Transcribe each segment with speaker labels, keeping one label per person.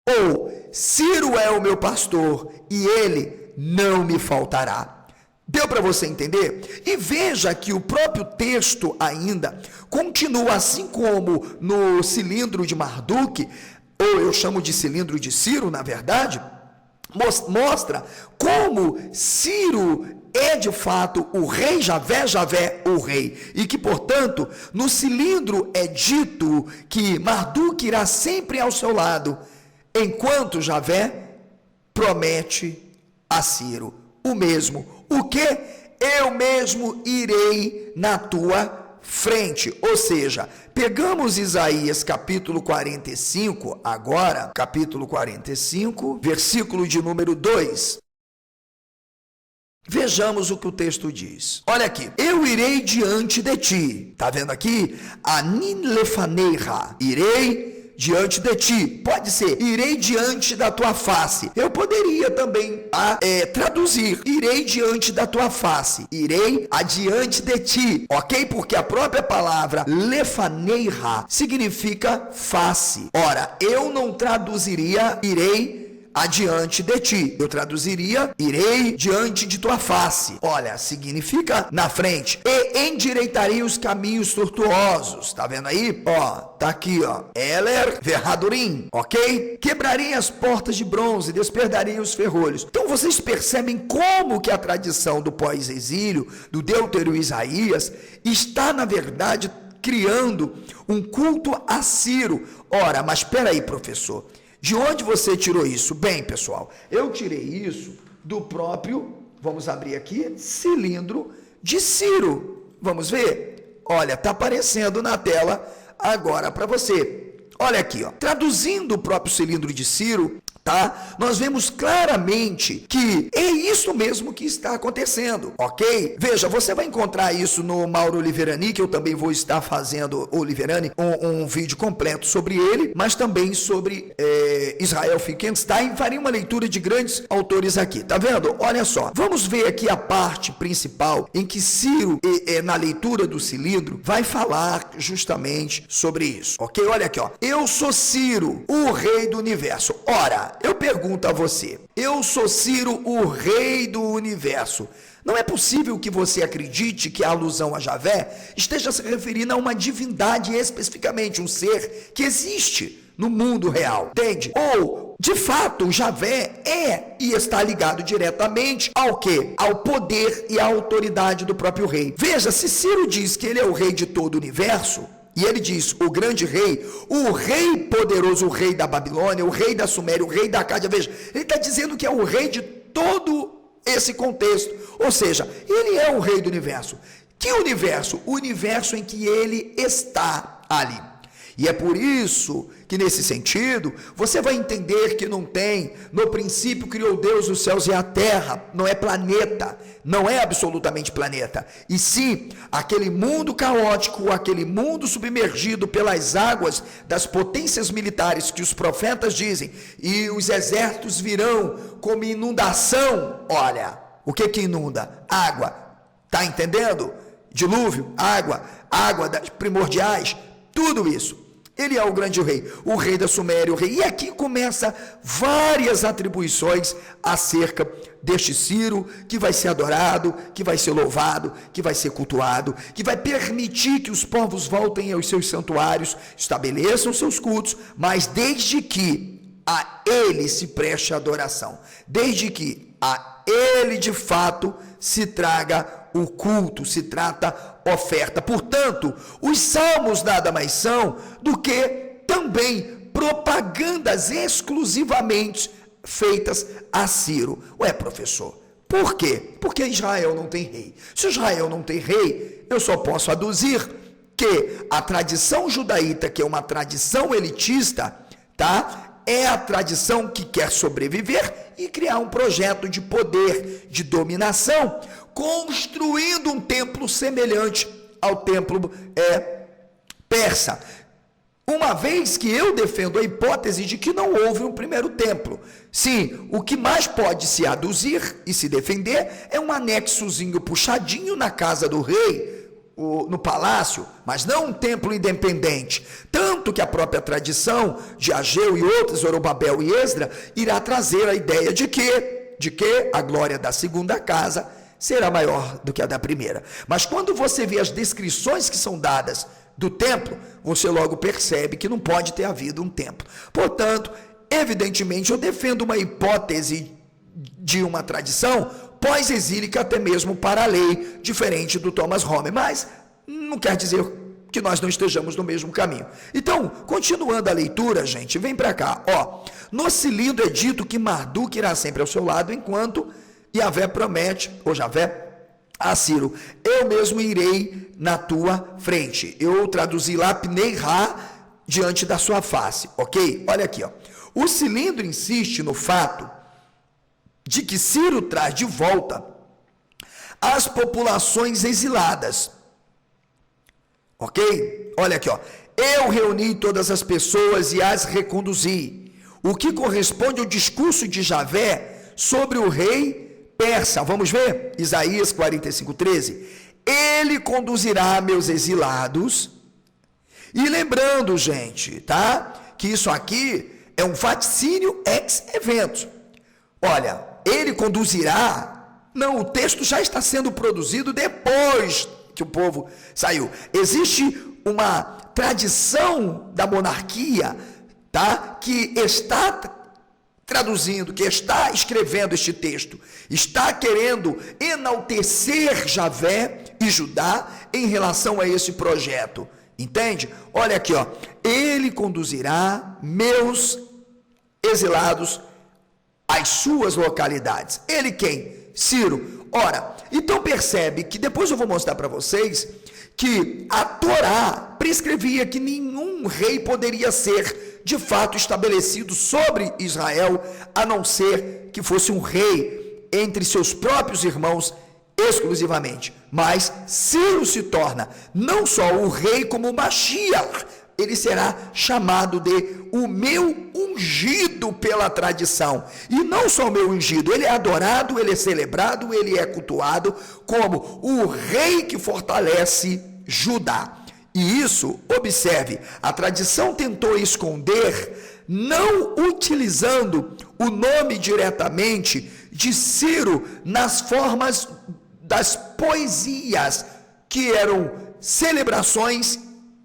Speaker 1: Ou Ciro é o meu pastor e ele não me faltará. Deu para você entender? E veja que o próprio texto ainda continua, assim como no cilindro de Marduk, ou eu chamo de cilindro de Ciro, na verdade, mostra como Ciro é de fato o rei Javé o rei, e que portanto no cilindro é dito que Marduk irá sempre ao seu lado, enquanto Javé promete a Ciro o mesmo, o que? Eu mesmo irei na tua frente. Ou seja, pegamos Isaías capítulo 45, agora, capítulo 45, versículo de número 2. Vejamos o que o texto diz. Olha aqui. Eu irei diante de ti. Tá vendo aqui? Anin lefaneira. Irei diante de ti. Pode ser, irei diante da tua face. Eu poderia também traduzir, irei diante da tua face. Irei adiante de ti. Ok? Porque a própria palavra lefaneira significa face. Ora, eu não traduziria irei adiante de ti. Eu traduziria, irei diante de tua face. Olha, significa na frente. E endireitarei os caminhos tortuosos. Tá vendo aí? Ó, tá aqui, ó. Eler verradurim, ok? Quebrarei as portas de bronze, desperdarei os ferrolhos. Então vocês percebem como que a tradição do pós-exílio, do Deutero Isaías, está na verdade criando um culto a Ciro. Ora, mas espera aí, professor. De onde você tirou isso? Bem, pessoal, eu tirei isso do próprio, vamos abrir aqui, cilindro de Ciro. Vamos ver? Olha, está aparecendo na tela agora para você. Olha aqui, ó. Traduzindo o próprio cilindro de Ciro, tá? Nós vemos claramente que é isso mesmo que está acontecendo, ok? Veja, você vai encontrar isso no Mauro Liverani, que eu também vou estar fazendo, o Liverani, um vídeo completo sobre ele, mas também sobre Israel Finkelstein. Farei uma leitura de grandes autores aqui, tá vendo? Olha só, vamos ver aqui a parte principal em que Ciro, na leitura do cilindro, vai falar justamente sobre isso, ok? Olha aqui, ó. Eu sou Ciro, o rei do universo. Ora, eu pergunto a você, eu sou Ciro, o rei do universo. Não é possível que você acredite que a alusão a Javé esteja se referindo a uma divindade especificamente, um ser que existe no mundo real, entende? Ou, de fato, Javé é e está ligado diretamente ao quê? Ao poder e à autoridade do próprio rei. Veja, se Ciro diz que ele é o rei de todo o universo, e ele diz, o grande rei, o rei poderoso, o rei da Babilônia, o rei da Suméria, o rei da Acádia, veja, ele está dizendo que é o rei de todo esse contexto, ou seja, ele é o rei do universo. Que universo? O universo em que ele está ali. E é por isso que, nesse sentido, você vai entender que não tem, no princípio criou Deus os céus e a terra, não é planeta, não é absolutamente planeta, e sim aquele mundo caótico, aquele mundo submergido pelas águas das potências militares que os profetas dizem, e os exércitos virão como inundação. Olha, o que inunda? Água, tá entendendo? Dilúvio, água das primordiais, tudo isso. Ele é o grande rei, o rei da Suméria, o rei. E aqui começa várias atribuições acerca deste Ciro, que vai ser adorado, que vai ser louvado, que vai ser cultuado, que vai permitir que os povos voltem aos seus santuários, estabeleçam seus cultos, mas desde que a ele se preste adoração, desde que a ele de fato se traga o culto, se trata oferta. Portanto, os salmos nada mais são do que também propagandas exclusivamente feitas a Ciro. Ué, professor, por quê? Porque Israel não tem rei. Se Israel não tem rei, eu só posso aduzir que a tradição judaíta, que é uma tradição elitista, tá? É a tradição que quer sobreviver e criar um projeto de poder, de dominação, construindo um templo semelhante ao templo persa. Uma vez que eu defendo a hipótese de que não houve um primeiro templo. Sim, o que mais pode se aduzir e se defender é um anexozinho puxadinho na casa do rei, no palácio, mas não um templo independente. Tanto que a própria tradição de Ageu e outros, Zorobabel e Esdra, irá trazer a ideia de que a glória da segunda casa será maior do que a da primeira. Mas quando você vê as descrições que são dadas do templo, você logo percebe que não pode ter havido um templo. Portanto, evidentemente, eu defendo uma hipótese de uma tradição pós-exílica, até mesmo para a lei, diferente do Thomas Homer, mas não quer dizer que nós não estejamos no mesmo caminho. Então, continuando a leitura, gente, vem para cá, ó. No cilindro é dito que Marduk irá sempre ao seu lado, enquanto Yahvé promete, ou Javé, a Ciro, eu mesmo irei na tua frente. Eu traduzi lá, Pnei Ra, diante da sua face, ok? Olha aqui, ó. O cilindro insiste no fato de que Ciro traz de volta as populações exiladas, ok? Olha aqui, ó. Eu reuni todas as pessoas e as reconduzi, o que corresponde ao discurso de Javé sobre o rei persa. Vamos ver? Isaías 45:13. Ele conduzirá meus exilados. E lembrando, gente, tá? Que isso aqui é um vaticínio ex eventos. Olha, ele conduzirá. Não, o texto já está sendo produzido depois que o povo saiu. Existe uma tradição da monarquia, tá? Que está traduzindo, que está escrevendo este texto, está querendo enaltecer Javé e Judá em relação a esse projeto, entende? Olha aqui, ó, ele conduzirá meus exilados às suas localidades. Ele quem? Ciro. Ora, então percebe que depois eu vou mostrar para vocês que a Torá prescrevia que nenhum rei poderia ser de fato estabelecido sobre Israel, a não ser que fosse um rei entre seus próprios irmãos exclusivamente. Mas Ciro se torna não só o rei, como o Mashiach. Ele será chamado de o meu ungido pela tradição. E não só o meu ungido, ele é adorado, ele é celebrado, ele é cultuado como o rei que fortalece Judá. E isso, observe, a tradição tentou esconder, não utilizando o nome diretamente de Ciro nas formas das poesias, que eram celebrações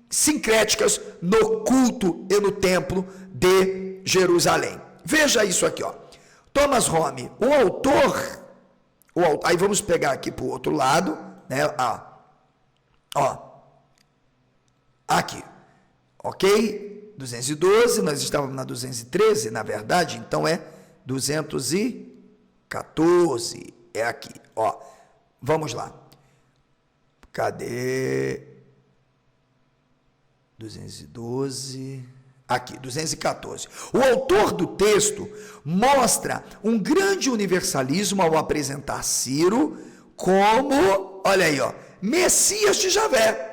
Speaker 1: sincréticas no culto e no templo de Jerusalém. Veja isso aqui, ó. Thomas Homer, o autor, aí vamos pegar aqui para o outro lado, né? Ó. Aqui, ok? 212, nós estávamos na 213, na verdade, então é 214, é aqui, ó. Vamos lá. Cadê? 212, aqui, 214. O autor do texto mostra um grande universalismo ao apresentar Ciro como, olha aí, ó, Messias de Javé.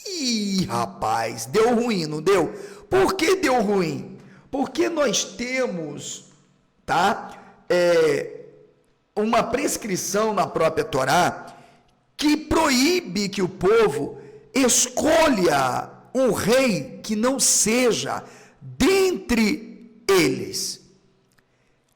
Speaker 1: Ih, rapaz, deu ruim, não deu? Por que deu ruim? Porque nós temos, tá, uma prescrição na própria Torá que proíbe que o povo escolha um rei que não seja dentre eles.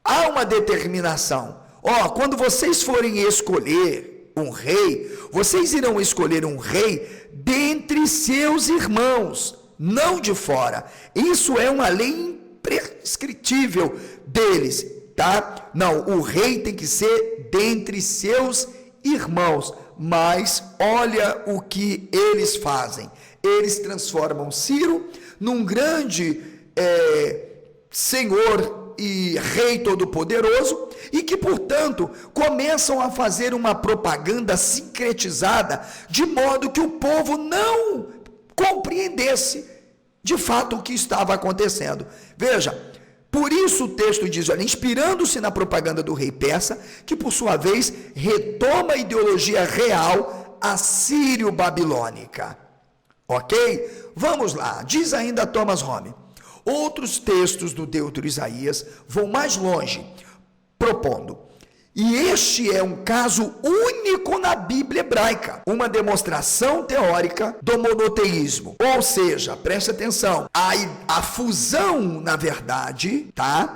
Speaker 1: Há uma determinação. Ó, quando vocês forem escolher um rei, vocês irão escolher um rei dentre seus irmãos, não de fora. Isso é uma lei imprescritível deles, tá? Não, o rei tem que ser dentre seus irmãos. Mas olha o que eles fazem. Eles transformam Ciro num grande senhor e rei todo-poderoso, e que, portanto, começam a fazer uma propaganda sincretizada, de modo que o povo não compreendesse de fato o que estava acontecendo. Veja, por isso o texto diz, olha, inspirando-se na propaganda do rei persa, que por sua vez retoma a ideologia real assírio-babilônica. Ok? Vamos lá, diz ainda Thomas Homer. Outros textos do Deutero Isaías vão mais longe, propondo: E este é um caso único na Bíblia hebraica, uma demonstração teórica do monoteísmo. Ou seja, preste atenção, a fusão, na verdade, tá?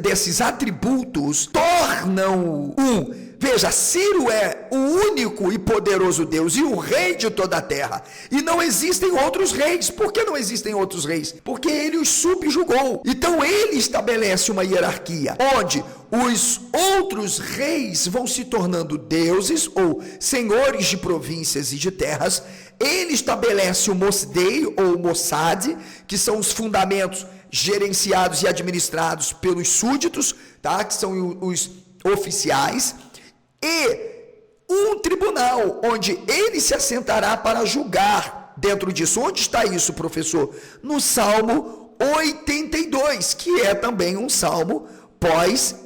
Speaker 1: Desses atributos tornam um. Veja, Ciro é o único e poderoso Deus e o rei de toda a terra. E não existem outros reis. Por que não existem outros reis? Porque ele os subjugou. Então ele estabelece uma hierarquia, onde os outros reis vão se tornando deuses ou senhores de províncias e de terras. Ele estabelece o Mosdei ou Mossad, que são os fundamentos gerenciados e administrados pelos súditos, tá? Que são os oficiais. E um tribunal onde ele se assentará para julgar. Dentro disso, onde está isso, professor? No Salmo 82, que é também um salmo pós-exílio.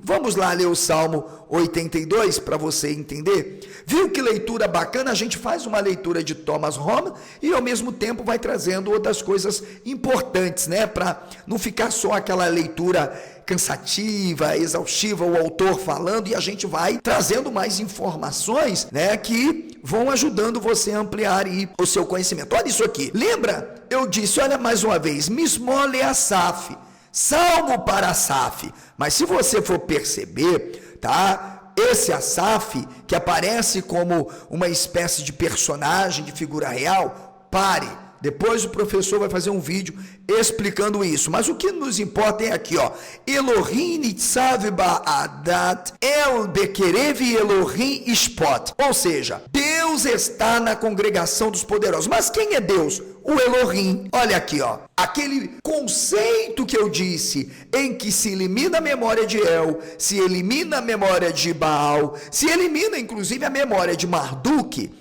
Speaker 1: Vamos lá ler o Salmo 82 para você entender? Viu que leitura bacana? A gente faz uma leitura de Thomas Homer e ao mesmo tempo vai trazendo outras coisas importantes, né? Para não ficar só aquela leitura cansativa, exaustiva, o autor falando, e a gente vai trazendo mais informações, né, que vão ajudando você a ampliar aí o seu conhecimento. Olha isso aqui. Lembra? Eu disse, olha mais uma vez, Mismole Asaf, salmo para Asaf. Mas se você for perceber, tá? Esse Asaf, que aparece como uma espécie de personagem, de figura real, pare. Depois o professor vai fazer um vídeo explicando isso. Mas o que nos importa é aqui, ó. Elohim nitzav ba'adat el bekerev Elohim ishpot. Ou seja, Deus está na congregação dos poderosos. Mas quem é Deus? O Elohim. Olha aqui, ó. Aquele conceito que eu disse, em que se elimina a memória de El, se elimina a memória de Baal, se elimina inclusive a memória de Marduk,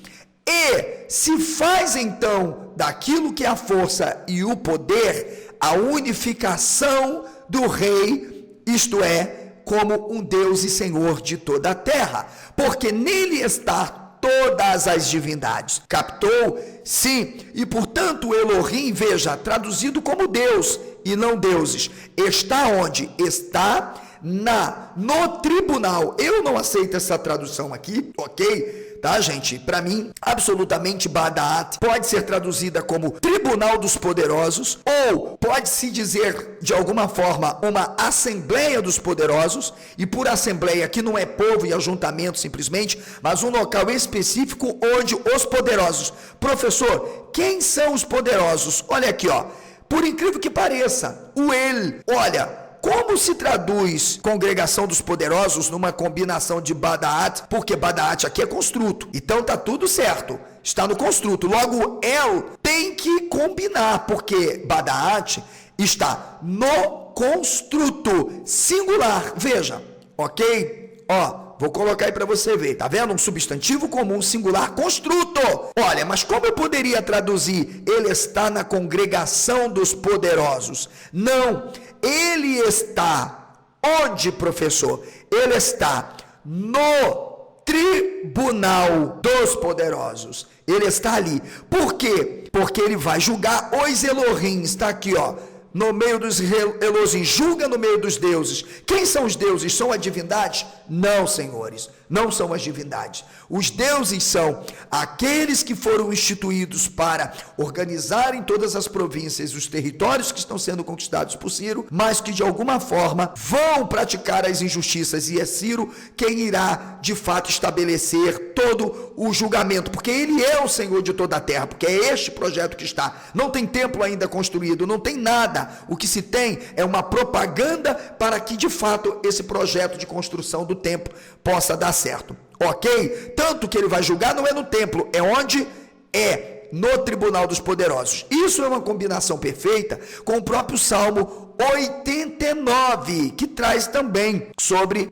Speaker 1: e se faz então daquilo que é a força e o poder, a unificação do rei, isto é, como um Deus e Senhor de toda a terra, porque nele está todas as divindades. Captou? Sim. E portanto Elohim, veja, traduzido como Deus e não deuses, está onde? Está no tribunal. Eu não aceito essa tradução aqui, ok? Tá, gente? Para mim, absolutamente Badaat pode ser traduzida como Tribunal dos Poderosos, ou pode-se dizer, de alguma forma, uma Assembleia dos Poderosos, e por Assembleia aqui não é povo e ajuntamento simplesmente, mas um local específico onde os poderosos. Professor, quem são os poderosos? Olha aqui, ó. Por incrível que pareça, o El, olha... Como se traduz congregação dos poderosos numa combinação de Badaat? Porque Badaat aqui é construto. Então tá tudo certo. Está no construto. Logo, El tem que combinar, porque Badaat está no construto singular. Veja, ok? Ó, vou colocar aí para você ver. Tá vendo? Um substantivo comum singular construto. Olha, mas como eu poderia traduzir? Ele está na congregação dos poderosos. Não. Ele está onde, professor? Ele está no tribunal dos poderosos. Ele está ali. Por quê? Porque ele vai julgar os Elohim. Está aqui, ó. No meio dos Elohim, julga no meio dos deuses. Quem são os deuses? São as divindades? Não, senhores, não são as divindades. Os deuses são aqueles que foram instituídos para organizarem todas as províncias, os territórios que estão sendo conquistados por Ciro, mas que de alguma forma vão praticar as injustiças, e é Ciro quem irá de fato estabelecer todo o julgamento, porque ele é o Senhor de toda a terra, porque é este projeto que está. Não tem templo ainda construído, não tem nada. O que se tem é uma propaganda para que de fato esse projeto de construção do templo possa dar certo, ok? Tanto que ele vai julgar não é no templo, é onde? É no tribunal dos poderosos. Isso é uma combinação perfeita com o próprio Salmo 89, que traz também sobre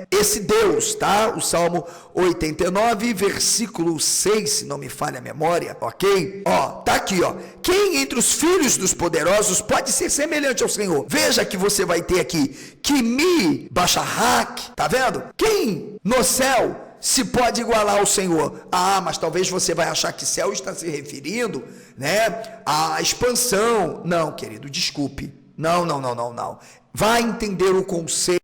Speaker 1: esse Deus, tá? O Salmo 89, versículo 6, se não me falha a memória, ok? Ó, tá aqui, ó. Quem entre os filhos dos poderosos pode ser semelhante ao Senhor? Veja que você vai ter aqui, Kimi Bashahak, tá vendo? Quem no céu se pode igualar ao Senhor? Ah, mas talvez você vai achar que céu está se referindo, né, à expansão. Não, querido, desculpe. Não. Vai entender o conceito.